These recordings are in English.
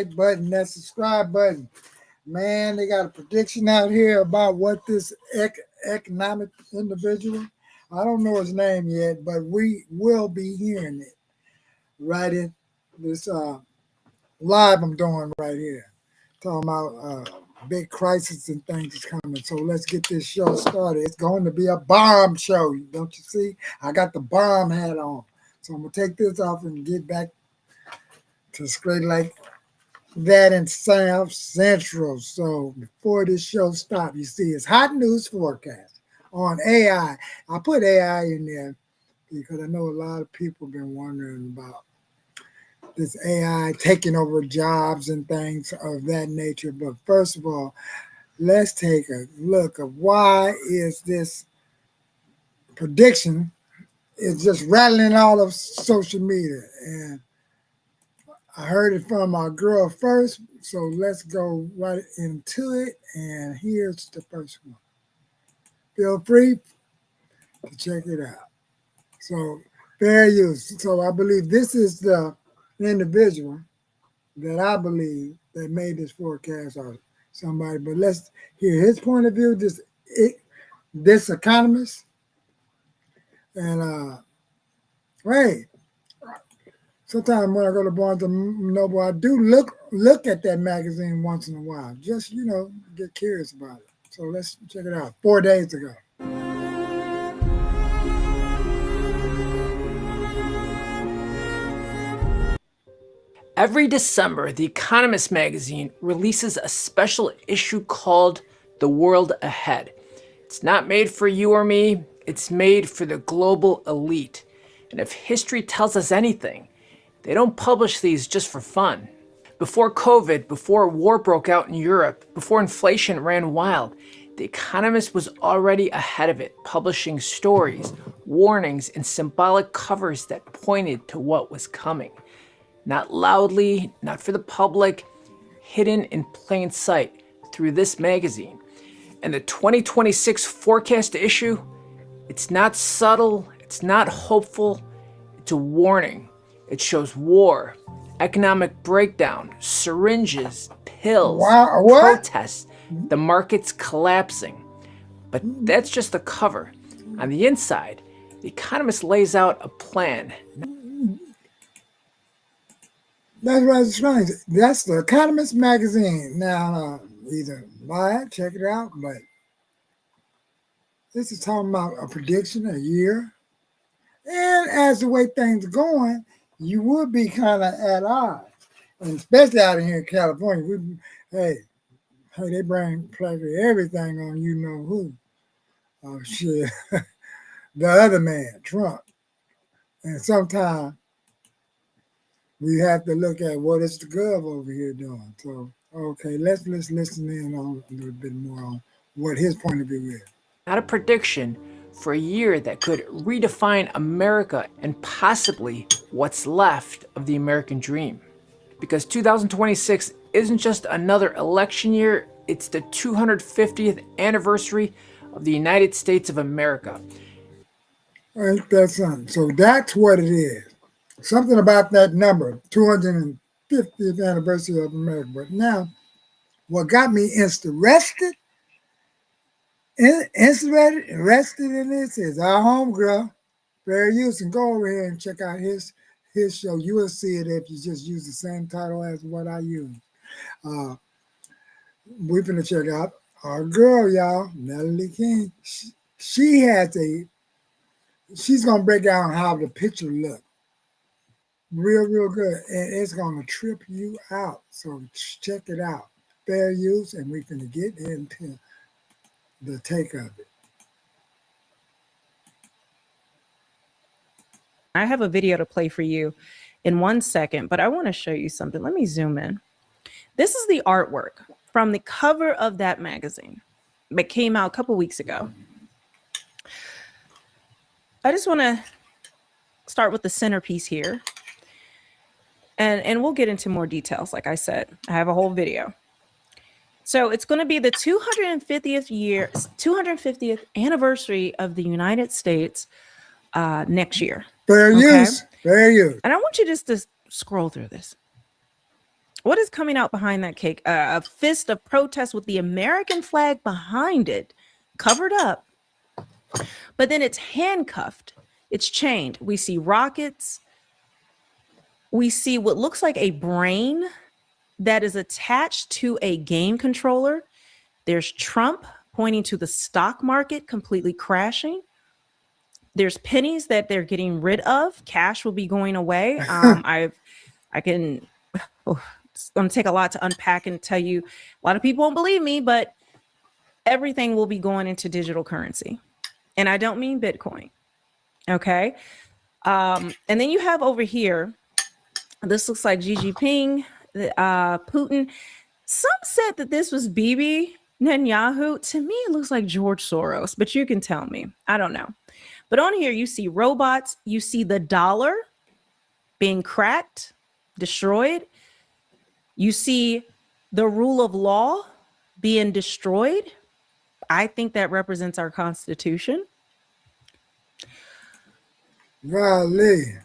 button, that subscribe button. Man, they got a prediction out here about what this economic individual, I don't know his name yet, but we will be hearing it right in this live I'm doing right here. Talking about big crisis and things is coming. So let's get this show started. It's going to be a bomb show. Don't you see? I got the bomb hat on. So I'm going to take this off and get back to straight like that in South Central. So before this show starts, you see it's hot news forecast on AI. I put AI in there because I know a lot of people have been wondering about this AI taking over jobs and things of that nature. But first of all, let's take a look at why is this prediction is just rattling all of social media. And I heard it from our girl first, so let's go right into it. And here's the first one. Feel free to check it out. So, fair use. So I believe this is the individual that I believe that made this forecast or somebody. But let's hear his point of view. This economist, and hey, sometimes when I go to Barnes and Noble, I do look at that magazine once in a while, just get curious about it. So let's check it out. 4 days ago. Every December, The Economist magazine releases a special issue called The World Ahead. It's not made for you or me, it's made for the global elite. And if history tells us anything, they don't publish these just for fun. Before COVID, before war broke out in Europe, before inflation ran wild, The Economist was already ahead of it, publishing stories, warnings, and symbolic covers that pointed to what was coming. Not loudly, not for the public, hidden in plain sight through this magazine. And the 2026 forecast issue, it's not subtle, it's not hopeful, it's a warning. It shows war, economic breakdown, syringes, pills, protests, the market's collapsing. But that's just the cover. On the inside, The Economist lays out a plan. That's what I was trying to say. That's the Economist magazine. Now, either buy it, check it out, but this is talking about a prediction, a year. And as the way things are going, you would be kind of at odds. And especially out here in California, hey, they bring practically everything on you know who. Oh, shit. The other man, Trump. And sometimes we have to look at what is the gov over here doing. So, okay, let's listen in on a little bit more on what his point of view is. Not a prediction for a year that could redefine America and possibly what's left of the American dream. Because 2026 isn't just another election year, it's the 250th anniversary of the United States of America. Ain't that something? So that's what it is. Something about that number, 250th anniversary of America. But now, what got me interested in this is our homegirl, Fair Use. And go over here and check out his show. You will see it if you just use the same title as what I use. We're going to check out our girl, y'all, Natalie King. She's going to break down how the picture looks. Real good. And it's going to trip you out. So check it out. Fair Use, and we're going to get into the take of it. I have a video to play for you in 1 second, but I want to show you something. Let me zoom in. This is the artwork from the cover of that magazine that came out a couple weeks ago. I just want to start with the centerpiece here. And we'll get into more details. Like I said, I have a whole video. So it's going to be the 250th anniversary of the United States next year. Fair use. And I want you just to scroll through this. What is coming out behind that cake? A fist of protest with the American flag behind it, covered up, but then it's handcuffed. It's chained. We see rockets. We see what looks like a brain that is attached to a game controller. There's Trump pointing to the stock market completely crashing. There's pennies that they're getting rid of. Cash will be going away. I can, oh, it's going to take a lot to unpack and tell you. A lot of people won't believe me, but everything will be going into digital currency. And I don't mean Bitcoin. Okay. And then you have over here, this looks like Xi Jinping, Putin. Some said that this was Bibi Netanyahu. To me, it looks like George Soros, but you can tell me. I don't know. But on here, you see robots. You see the dollar being cracked, destroyed. You see the rule of law being destroyed. I think that represents our Constitution. Golly.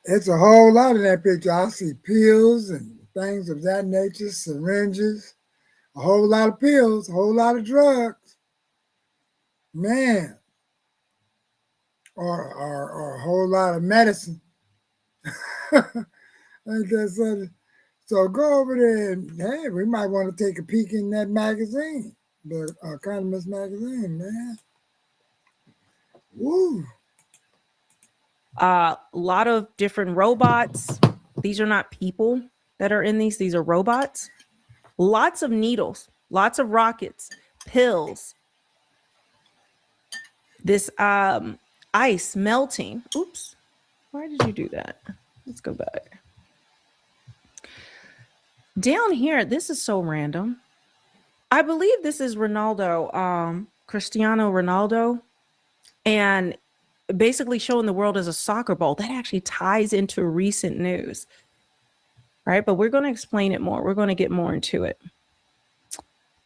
It's a whole lot in that picture. I see pills and things of that nature, syringes, a whole lot of pills, a whole lot of drugs. Man. Or a whole lot of medicine. Ain't that something? So go over there and, hey, we might want to take a peek in that magazine, the Economist magazine, man. Woo. A lot of different robots. These are not people that are in these. These are robots. Lots of needles, lots of rockets, pills. This ice melting. Oops. Why did you do that? Let's go back. Down here, this is so random. I believe this is Ronaldo, Cristiano Ronaldo, and basically showing the world as a soccer ball. That actually ties into recent news, right? But we're going to explain it more. We're going to get more into it.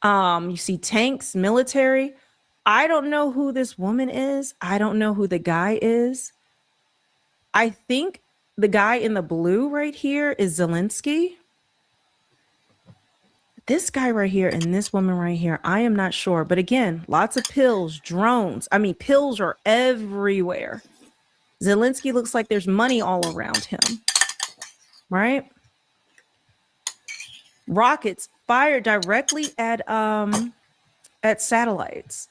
You see tanks, military. I don't know who this woman is. I don't know who the guy is. I think the guy in the blue right here is Zelensky. This guy right here and this woman right here, I am not sure. But again, lots of pills, drones. I mean, pills are everywhere. Zelensky looks like there's money all around him, right? Rockets fired directly at satellites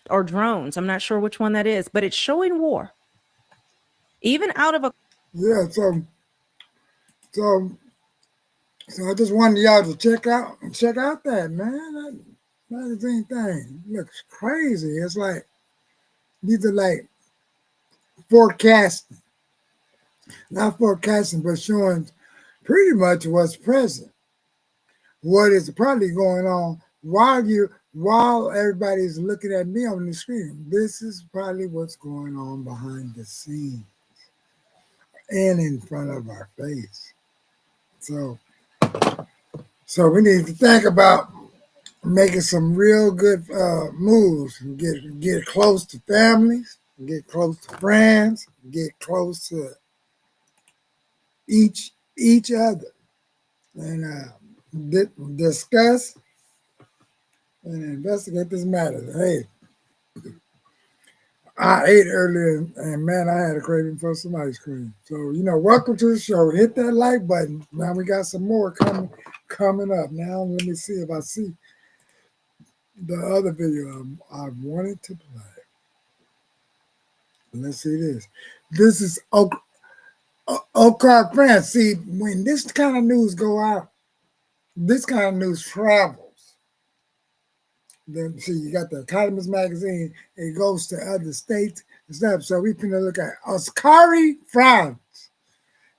or drones. I'm not sure which one that is, but it's showing war. Even out of a... Yeah, so I just wanted y'all to check out that, man. That magazine thing looks crazy. It's like these are like forecasting, not forecasting, but showing pretty much what's present, what is probably going on while everybody's looking at me on the screen. This is probably what's going on behind the scenes and in front of our face. So we need to think about making some real good moves and get close to families, get close to friends, get close to each other, and discuss and investigate this matter. Hey, I ate earlier, and man, I had a craving for some ice cream. So, welcome to the show. Hit that like button. Now we got some more coming up. Now let me see if I see the other video I wanted to play. Let's see this. This is Oak Park, France. See, when this kind of news go out, this kind of news travels. Then see, you got the Economist magazine. It goes to other states and stuff. So we can look at Oscari, France.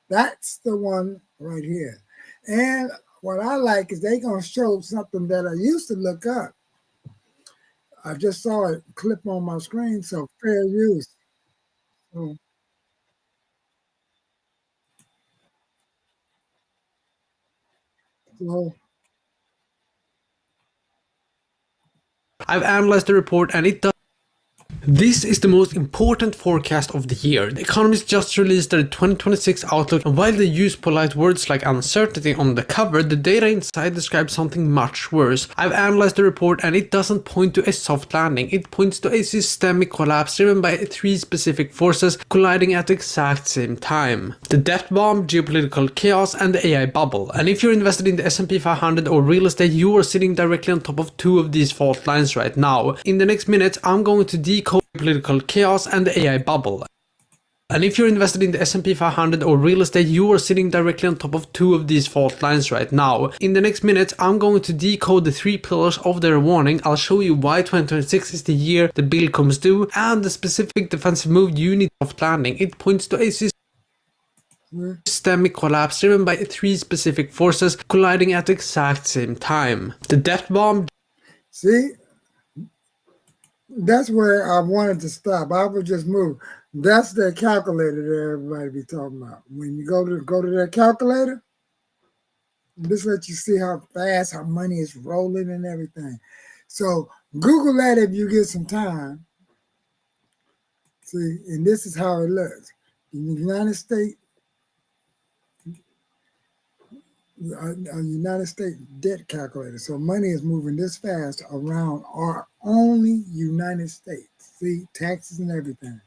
That's the one right here. And what I like is they gonna show something that I used to look up. I just saw it clip on my screen. So fair use. So I've analyzed the report and it does. This is the most important forecast of the year. The Economist just released their 2026 outlook, and while they use polite words like uncertainty on the cover, the data inside describes something much worse. I've analyzed the report and it doesn't point to a soft landing, it points to a systemic collapse driven by three specific forces colliding at the exact same time. The debt bomb, geopolitical chaos, and the AI bubble. And if you're invested in the S&P 500 or real estate, you are sitting directly on top of two of these fault lines right now. In the next minutes, I'm going to decode political chaos and the AI bubble. And if you're invested in the S&P 500 or real estate, you are sitting directly on top of two of these fault lines right now. In the next minutes, I'm going to decode the three pillars of their warning. I'll show you why 2026 is the year the bill comes due and the specific defensive move you need soft landing. It points to a systemic collapse driven by three specific forces colliding at the exact same time. The debt bomb. See, that's where I wanted to stop. I would just move. That's the calculator that everybody be talking about. When you go to that calculator, this lets you see how fast our money is rolling and everything. So Google that if you get some time. See, and this is how it looks. In the United States, a United States debt calculator. So money is moving this fast around our only United States. See, taxes and everything.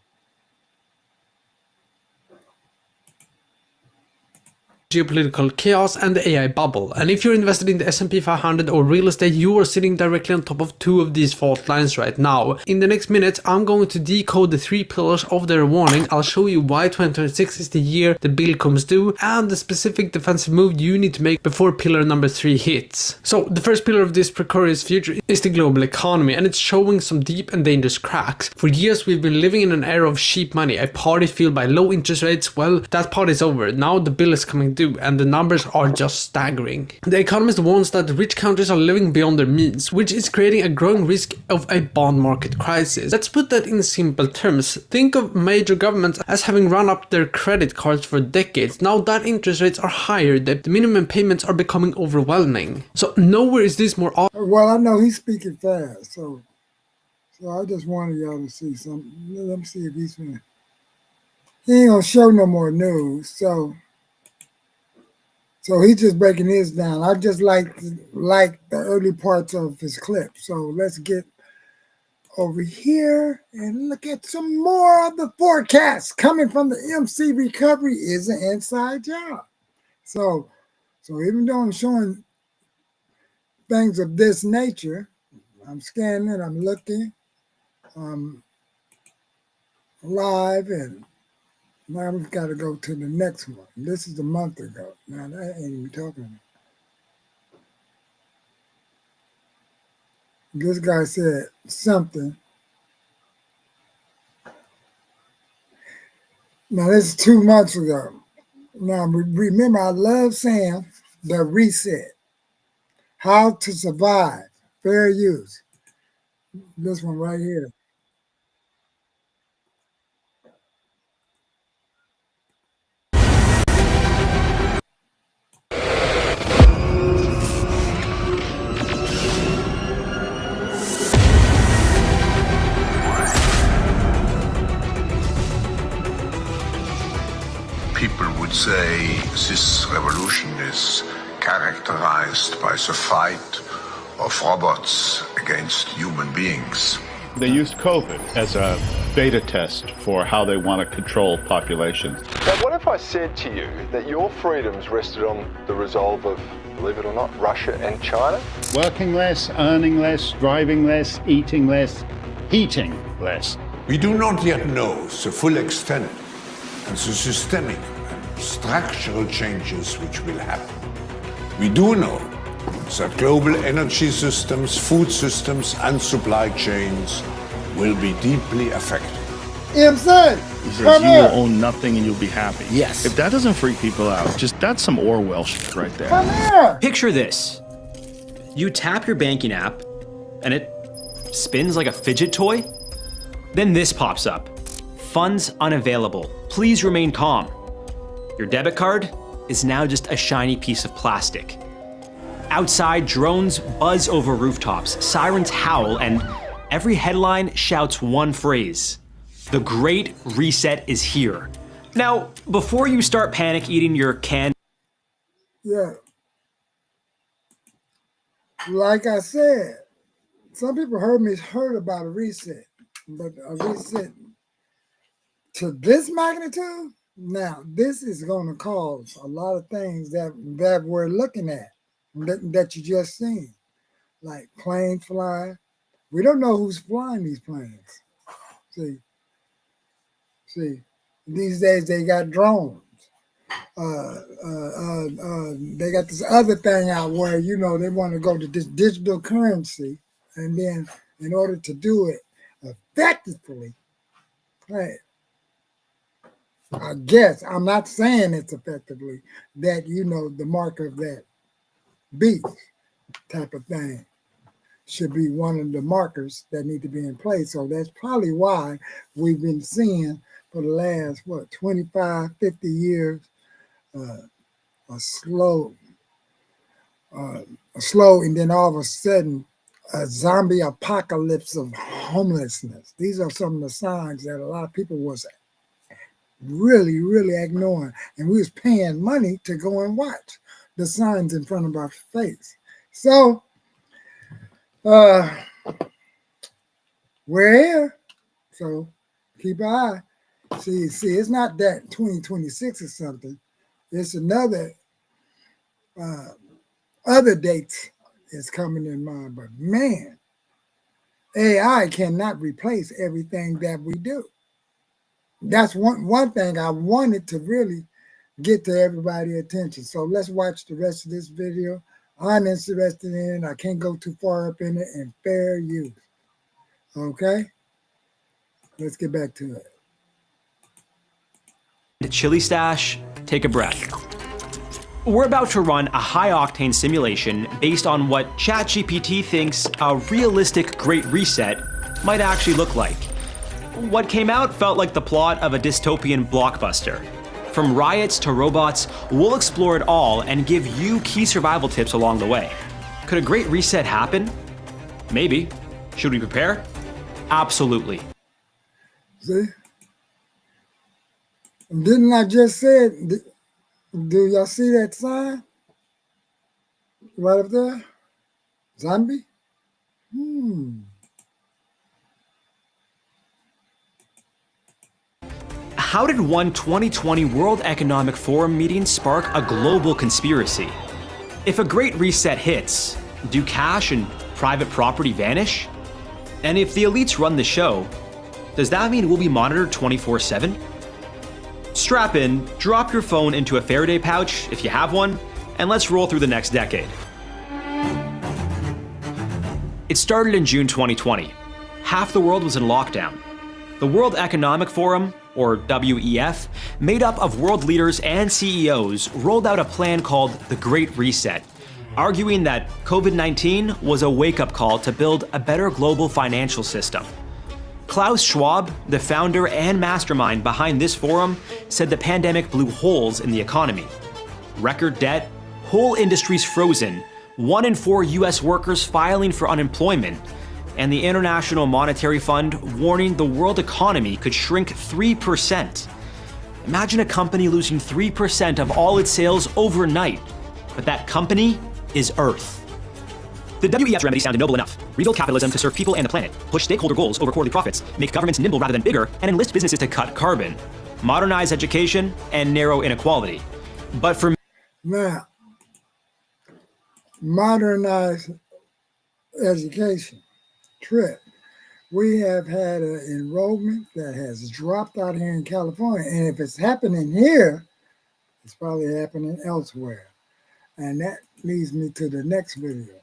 Geopolitical chaos and the AI bubble. And if you're invested in the S&P 500 or real estate, you are sitting directly on top of two of these fault lines right now. In the next minutes, I'm going to decode the three pillars of their warning. I'll show you why 2026 is the year the bill comes due and the specific defensive move you need to make before pillar number 3 hits. So the first pillar of this precarious future is the global economy, and it's showing some deep and dangerous cracks. For years we've been living in an era of cheap money, a party fueled by low interest rates. Well, that part is over. Now the bill is coming due and the numbers are just staggering. The Economist warns that rich countries are living beyond their means, which is creating a growing risk of a bond market crisis. Let's put that in simple terms. Think of major governments as having run up their credit cards for decades. Now that interest rates are higher, the minimum payments are becoming overwhelming. So nowhere is this more obvious. Well, I know he's speaking fast, so I just wanted y'all to see something. Let me see if he's gonna. He ain't gonna show no more news, so he's just breaking his down. I just like the early parts of his clip. So let's get over here and look at some more of the forecasts coming from the MC recovery is an inside job. So even though I'm showing things of this nature, I'm scanning, I'm looking, live, and now we've got to go to the next one. This is a month ago. Now that ain't even talking about. This guy said something. Now this is 2 months ago. Now remember, I love saying the reset. How to survive. Fair use. This one right here. People would say this revolution is characterized by the fight of robots against human beings. They used COVID as a beta test for how they want to control populations. Now, what if I said to you that your freedoms rested on the resolve of, believe it or not, Russia and China? Working less, earning less, driving less, eating less, heating less. We do not yet know the full extent and the systemic and structural changes which will happen. We do know that global energy systems, food systems, and supply chains will be deeply affected. MC, he says you will own nothing and you'll be happy. Yes. If that doesn't freak people out, that's some Orwell shit right there. Come here. Picture this. You tap your banking app and it spins like a fidget toy. Then this pops up. Funds unavailable. Please remain calm. Your debit card is now just a shiny piece of plastic. Outside, drones buzz over rooftops, sirens howl, and Every headline shouts one phrase: the Great Reset is here. Now, before you start panic eating your canned Yeah. Like I said, some people heard about a reset, but a reset to this magnitude, now this is going to cause a lot of things that we're looking at that you just seen, like planes flying. We don't know who's flying these planes. See, these days they got drones. They got this other thing out where they want to go to this digital currency, and then in order to do it effectively, right? I guess I'm not saying it's effectively that the mark of that beast type of thing should be one of the markers that need to be in place. So that's probably why we've been seeing for the last 25, 50 years a slow, and then all of a sudden a zombie apocalypse of homelessness. These are some of the signs that a lot of people was really, really ignoring, and we was paying money to go and watch the signs in front of our face. So we're here, so keep an eye. See, it's not that 2026 or something. It's another other dates is coming in mind, but man, AI cannot replace everything that we do. That's one thing I wanted to really get to everybody's attention. So let's watch the rest of this video. I'm interested in it. I can't go too far up in it, and fair use. Okay? Let's get back to it. chili stash, take a breath. We're about to run a high-octane simulation based on what ChatGPT thinks a realistic Great Reset might actually look like. What came out felt like the plot of a dystopian blockbuster. From riots to robots, we'll explore it all and give you key survival tips along the way. Could a Great Reset happen? Maybe. Should we prepare? Absolutely. See? Didn't I just say it? Do y'all see that sign? Right up there? Zombie? How did one 2020 World Economic Forum meeting spark a global conspiracy? If a Great Reset hits, do cash and private property vanish? And if the elites run the show, does that mean we'll be monitored 24/7? Strap in, drop your phone into a Faraday pouch if you have one, and let's roll through the next decade. It started in June 2020. Half the world was in lockdown. The World Economic Forum, or WEF, made up of world leaders and CEOs, rolled out a plan called the Great Reset, arguing that COVID-19 was a wake-up call to build a better global financial system. Klaus Schwab, the founder and mastermind behind this forum, said the pandemic blew holes in the economy. Record debt, whole industries frozen, 1 in 4 US workers filing for unemployment, and the International Monetary Fund warning the world economy could shrink 3%. Imagine a company losing 3% of all its sales overnight, but that company is Earth. The WEF's remedy sounded noble enough. Rebuild capitalism to serve people and the planet, push stakeholder goals over quarterly profits, make governments nimble rather than bigger, and enlist businesses to cut carbon, modernize education, and narrow inequality. But for now, modernize education. Trip. We have had an enrollment that has dropped out here in California, and if it's happening here, it's probably happening elsewhere. And that leads me to the next video.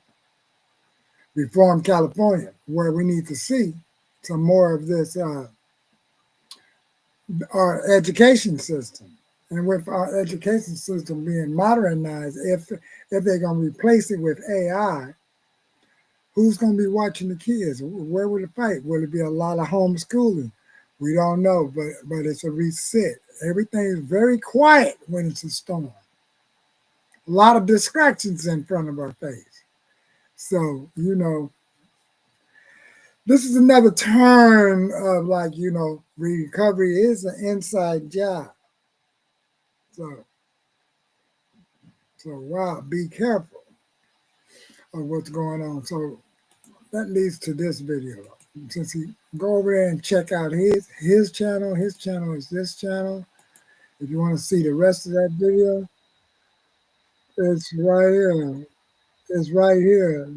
Reform California, where we need to see some more of this, our education system. And with our education system being modernized, if they're going to replace it with AI, who's going to be watching the kids? Where will it fight? Will it be a lot of homeschooling? We don't know, but it's a reset. Everything is very quiet when it's a storm. A lot of distractions in front of our face. So, This is another turn of like, you know, recovery is an inside job. So wow, be careful of what's going on. So that leads to this video. Since he go over there and check out his channel is this channel. If you want to see the rest of that video, it's right here. It's right here.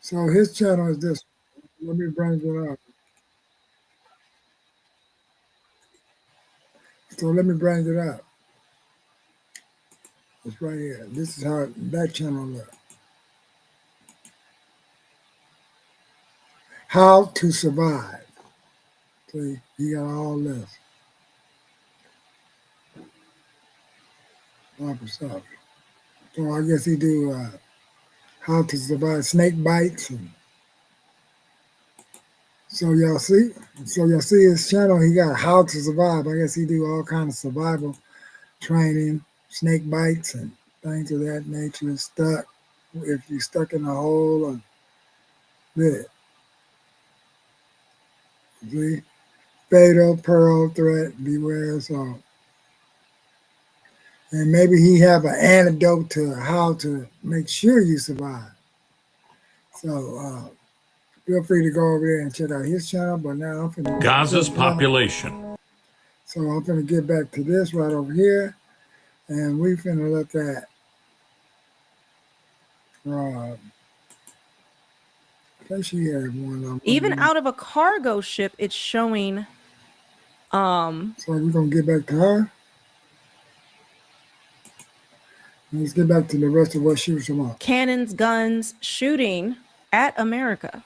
So his channel is this. Let me bring it up. So let me bring it up. It's right here. This is how that channel looks. How to survive. See, he got all this. Type of stuff. So I guess he do how to survive snake bites. And so y'all see his channel. He got how to survive. I guess he do all kind of survival training, snake bites and things of that nature. Stuck if you're stuck in a hole or this. See, fatal pearl threat. Beware. So. And maybe he have an antidote to how to make sure you survive. So feel free to go over there and check out his channel. But now I'm finna Gaza's population. So I'm finna get back to this right over here, and we finna look at. I think she had one. Even out of a cargo ship, it's showing. So we're gonna get back to her. Let's get back to the rest of what she was about. Cannons, guns, shooting at America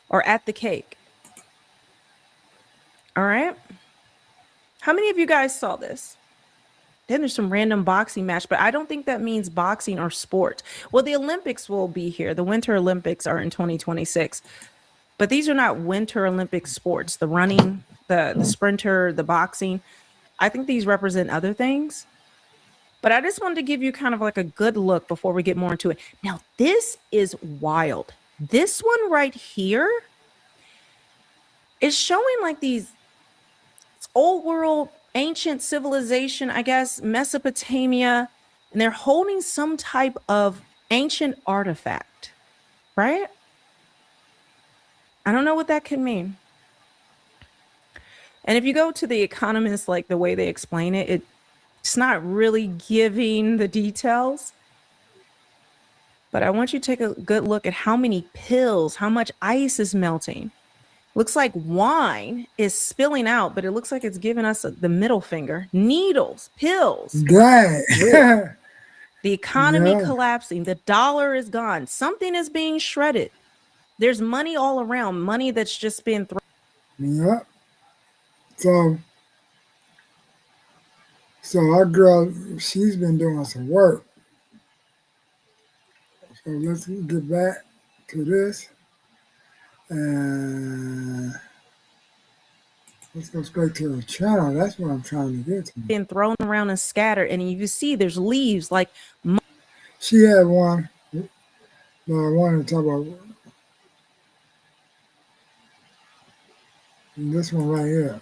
or at the cake. All right. How many of you guys saw this? Then there's some random boxing match, but I don't think that means boxing or sport. Well, the Olympics will be here. The Winter Olympics are in 2026, but these are not Winter Olympic sports. The running, the sprinter, the boxing. I think these represent other things. But I just wanted to give you kind of like a good look before we get more into it. Now, this is wild. This one right here is showing like these old world, ancient civilization, I guess, Mesopotamia, and they're holding some type of ancient artifact, right? I don't know what that could mean. And if you go to the Economist, like the way they explain it, it's not really giving the details, but I want you to take a good look at how many pills, how much ice is melting. Looks like wine is spilling out, but it looks like it's giving us the middle finger. Needles, pills. Right. The economy collapsing. The dollar is gone. Something is being shredded. There's money all around, money that's just been thrown. Yeah. So our girl, she's been doing some work. So let's get back to this. And let's go straight to the channel. That's what I'm trying to get to. Been thrown around and scattered. And you see there's leaves like. She had one. No, I wanted to talk about this one right here.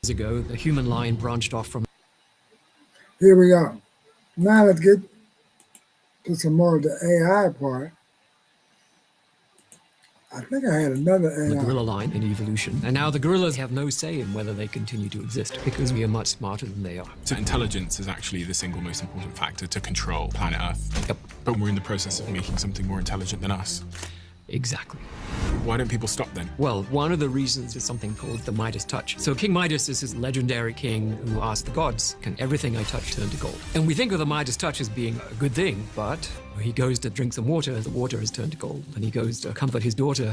Ago, the human line branched off from. Here we go. Now let's get to some more of the AI part. I think I had another AI. The gorilla line in evolution. And now the gorillas have no say in whether they continue to exist because we are much smarter than they are. So intelligence is actually the single most important factor to control planet Earth. Yep. But we're in the process of making something more intelligent than us. Exactly. Why don't people stop then? Well, one of the reasons is something called the Midas touch. So King Midas is this legendary king who asked the gods, can everything I touch turn to gold? And we think of the Midas touch as being a good thing, but he goes to drink some water, the water has turned to gold. And he goes to comfort his daughter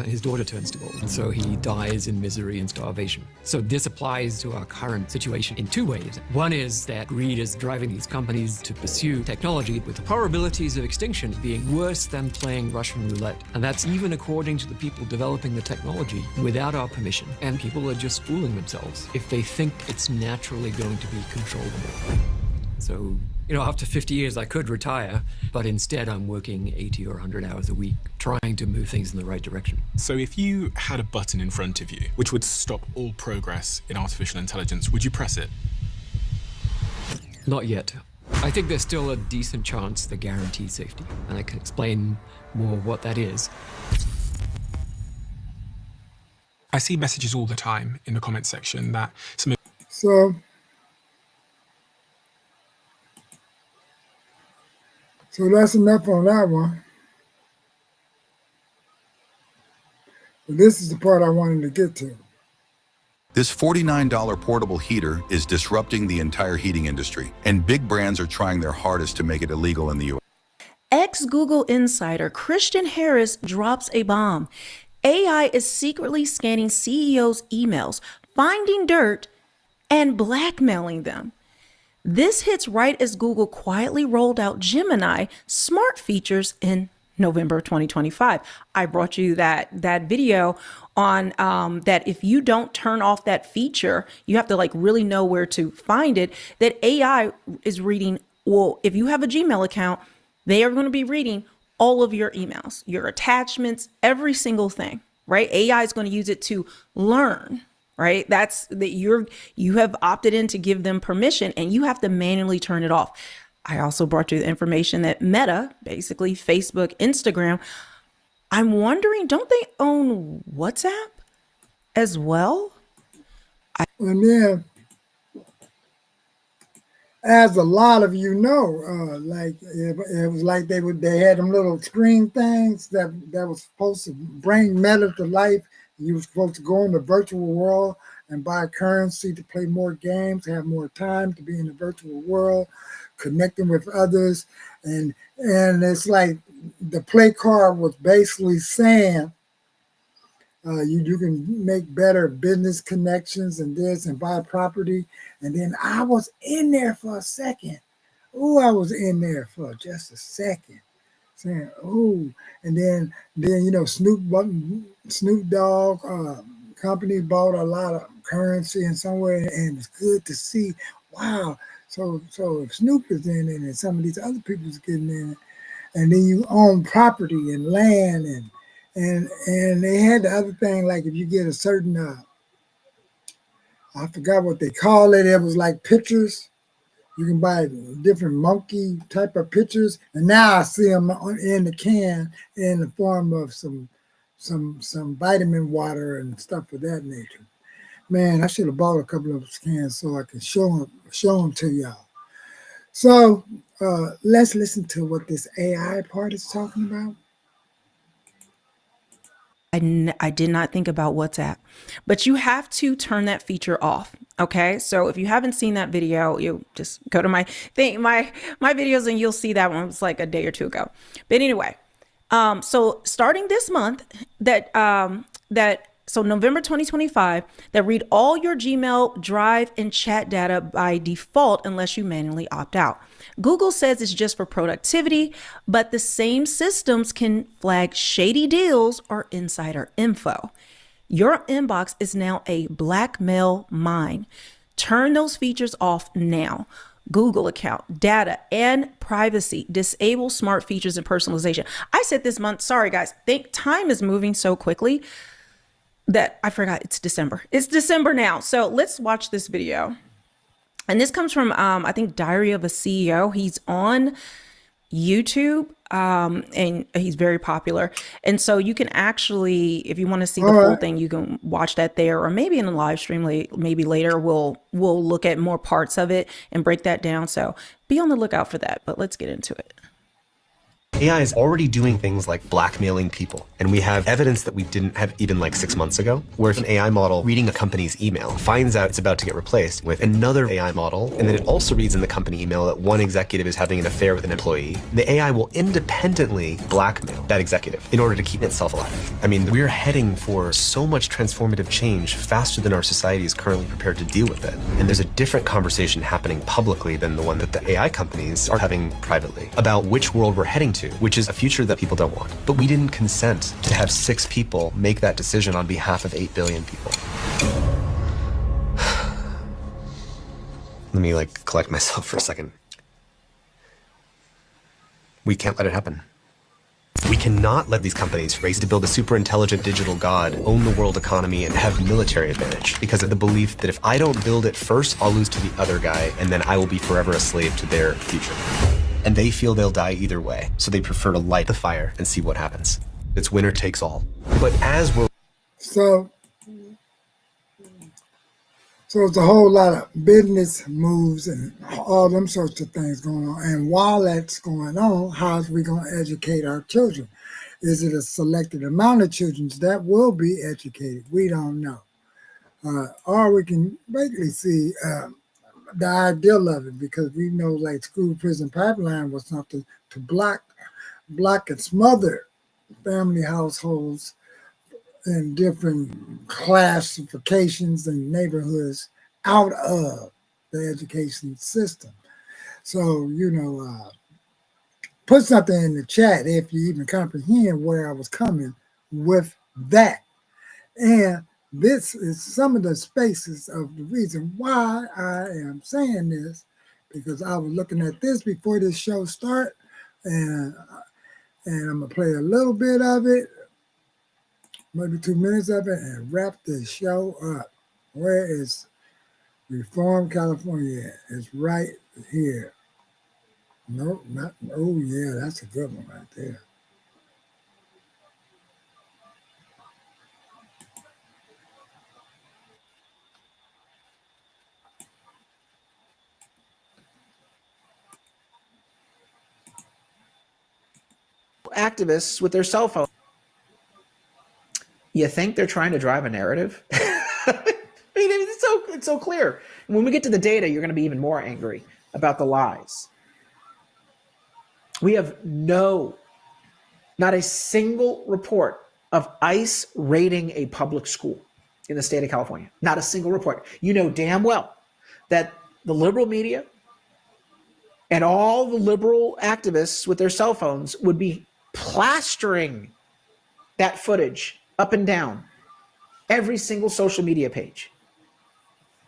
turns to gold. And so he dies in misery and starvation. So this applies to our current situation in two ways. One is that greed is driving these companies to pursue technology with the probabilities of extinction being worse than playing Russian roulette. And that's even according to the people developing the technology without our permission. And people are just fooling themselves if they think it's naturally going to be controllable. So, after 50 years, I could retire, but instead I'm working 80 or 100 hours a week, trying to move things in the right direction. So if you had a button in front of you, which would stop all progress in artificial intelligence, would you press it? Not yet. I think there's still a decent chance they guarantee safety, and I can explain more what that is. I see messages all the time in the comment section that some... So that's enough on that one. But this is the part I wanted to get to. This $49 portable heater is disrupting the entire heating industry, and big brands are trying their hardest to make it illegal in the U.S. Ex-Google insider Christian Harris drops a bomb. AI is secretly scanning CEOs' emails, finding dirt, and blackmailing them. This hits right as Google quietly rolled out Gemini smart features in November 2025. I brought you that video on that if you don't turn off that feature, you have to really know where to find it, that AI is reading. Well, if you have a Gmail account, they are going to be reading all of your emails, your attachments, every single thing, right? AI is going to use it to learn. Right? That's that you have opted in to give them permission, and you have to manually turn it off. I also brought you the information that Meta, basically Facebook, Instagram, I'm wondering, don't they own WhatsApp as well? And then, as a lot of you know, it was like they had them little screen things that was supposed to bring Meta to life. You were supposed to go in the virtual world and buy currency to play more games, have more time to be in the virtual world, connecting with others. And it's like the play card was basically saying you can make better business connections and this and buy property. And then I was in there for a second. Oh, I was in there for just a second. Saying, oh, and then Snoop Dogg company bought a lot of currency and somewhere, and it's good to see. Wow, so if Snoop is in it and some of these other people's getting in it, and then you own property and land and they had the other thing, like if you get a certain I forgot what they call it. It was like pictures. You can buy different monkey type of pictures, and now I see them in the can in the form of some vitamin water and stuff of that nature. Man, I should have bought a couple of cans so I can show them to y'all. So let's listen to what this AI part is talking about. I did not think about WhatsApp, but you have to turn that feature off. Okay. So if you haven't seen that video, you just go to my videos and you'll see that one. It was like a day or two ago. But anyway, so starting this month so November 2025, that read all your Gmail, Drive, and chat data by default unless you manually opt out. Google says it's just for productivity, but the same systems can flag shady deals or insider info. Your inbox is now a blackmail mine. Turn those features off now. Google account, data, and privacy. Disable smart features and personalization. I said this month, sorry guys, time is moving so quickly that I forgot it's December. It's December now. So let's watch this video. And this comes from, I think, Diary of a CEO. He's on YouTube and he's very popular. And so you can actually, if you want to see the full thing, you can watch that there, or maybe in a live stream, maybe later we'll look at more parts of it and break that down. So be on the lookout for that, but let's get into it. AI is already doing things like blackmailing people. And we have evidence that we didn't have even like 6 months ago, where if an AI model reading a company's email finds out it's about to get replaced with another AI model, and then it also reads in the company email that one executive is having an affair with an employee, the AI will independently blackmail that executive in order to keep itself alive. I mean, we're heading for so much transformative change faster than our society is currently prepared to deal with it. And there's a different conversation happening publicly than the one that the AI companies are having privately about which world we're heading to, which is a future that people don't want. But we didn't consent to have 6 people make that decision on behalf of 8 billion people. Let me collect myself for a second. We can't let it happen. We cannot let these companies race to build a super intelligent digital god, own the world economy, and have military advantage because of the belief that if I don't build it first, I'll lose to the other guy, and then I will be forever a slave to their future. And they feel they'll die either way, so they prefer to light the fire and see what happens. It's winner takes all. But as we're... So it's a whole lot of business moves and all them sorts of things going on. And while that's going on, how's we going to educate our children? Is it a selected amount of children that will be educated? We don't know. Or we can basically see the ideal of it, because we know like school prison pipeline was something to block and smother family households in different classifications and neighborhoods out of the education system. So, put something in the chat if you even comprehend where I was coming with that. And this is some of the spaces of the reason why I am saying this, because I was looking at this before this show started, and I'm going to play a little bit of it, maybe 2 minutes of it, and wrap this show up. Where is Reform California? It's right here. Nope, not. Oh, yeah, that's a good one right there. Activists with their cell phone. You think they're trying to drive a narrative? I mean, it's so clear. When we get to the data, you're going to be even more angry about the lies. We have not a single report of ICE raiding a public school in the state of California. Not a single report. You know damn well that the liberal media and all the liberal activists with their cell phones would be plastering that footage up and down every single social media page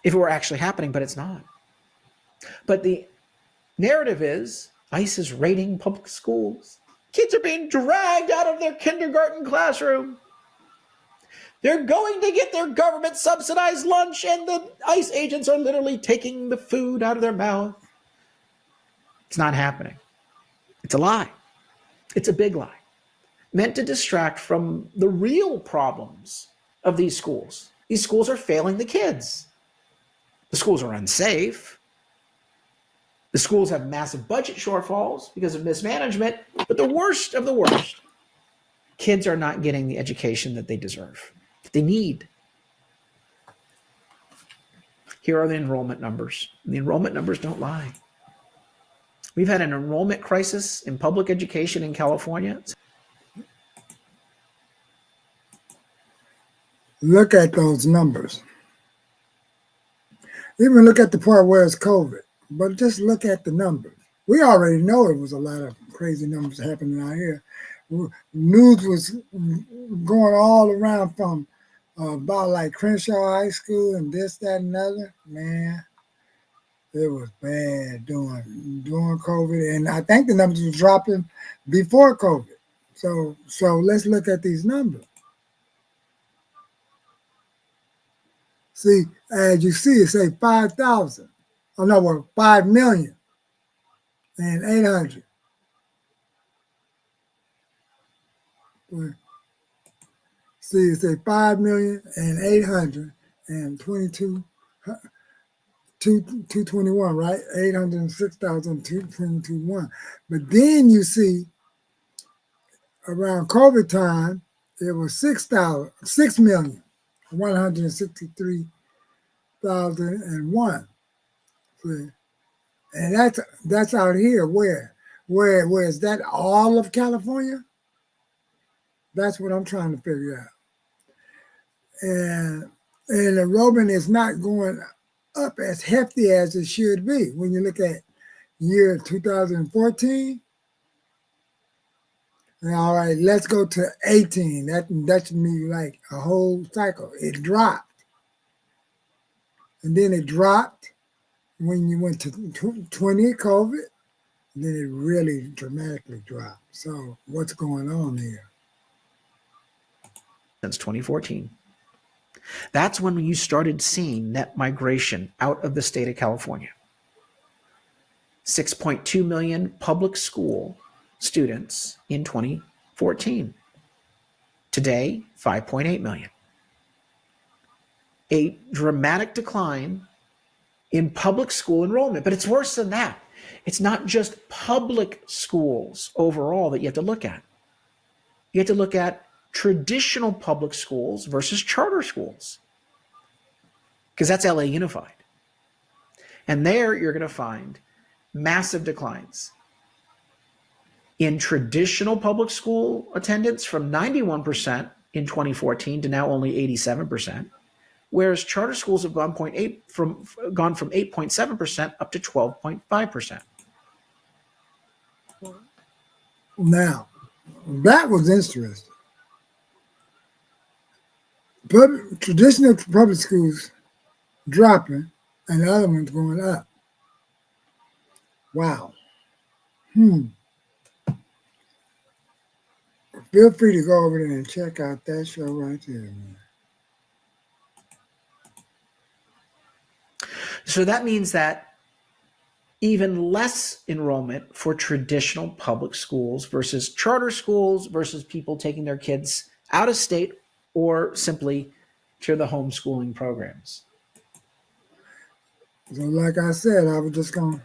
if it were actually happening, but it's not. But the narrative is ICE is raiding public schools. Kids are being dragged out of their kindergarten classroom. They're going to get their government subsidized lunch, and the ICE agents are literally taking the food out of their mouth. It's not happening. It's a lie. It's a big lie, meant to distract from the real problems of these schools. These schools are failing the kids. The schools are unsafe. The schools have massive budget shortfalls because of mismanagement. But the worst of the worst, kids are not getting the education that they deserve, that they need. Here are the enrollment numbers. The enrollment numbers don't lie. We've had an enrollment crisis in public education in California. Look at those numbers. Even look at the part where it's COVID, but just look at the numbers. We already know it was a lot of crazy numbers happening out here. News was going all around from about like Crenshaw High School and this, that, and other. Man, it was bad during COVID, and I think the numbers were dropping before COVID. So let's look at these numbers. See, as you see, it say 5,000. Oh no, well, 5,800,000. See, it say 5,822,221, right? 806,221. But then you see around COVID time, it was 6,163,001. See? And that's out here. Where is that all of California? That's what I'm trying to figure out. And enrollment is not going up as hefty as it should be. When you look at year 2014, all right, let's go to 18. That's me like a whole cycle. It dropped. And then it dropped when you went to 20 COVID. then it really dramatically dropped. So what's going on here? Since 2014. That's when you started seeing net migration out of the state of California. 6.2 million public school students in 2014. Today, 5.8 million. A dramatic decline in public school enrollment. But it's worse than that. It's not just public schools overall that you have to look at. You have to look at traditional public schools versus charter schools, because that's LA Unified. And there you're going to find massive declines in traditional public school attendance from 91% in 2014 to now only 87%, whereas charter schools have gone from 8.7% up to 12.5%. Now, that was interesting. Traditional public schools dropping and the other ones going up. Wow. Feel free to go over there and check out that show right there, man. So that means that even less enrollment for traditional public schools versus charter schools versus people taking their kids out of state or simply to the homeschooling programs. So like I said, I was just going to.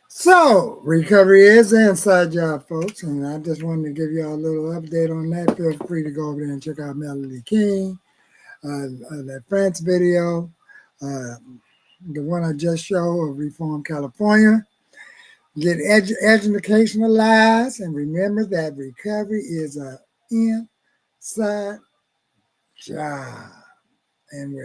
So recovery is an inside job, folks, and I just wanted to give you all a little update on that. Feel free to go over there and check out Melody King, that France video, the one I just showed of Reform California. Get educationalized, and remember that recovery is an inside job. And we're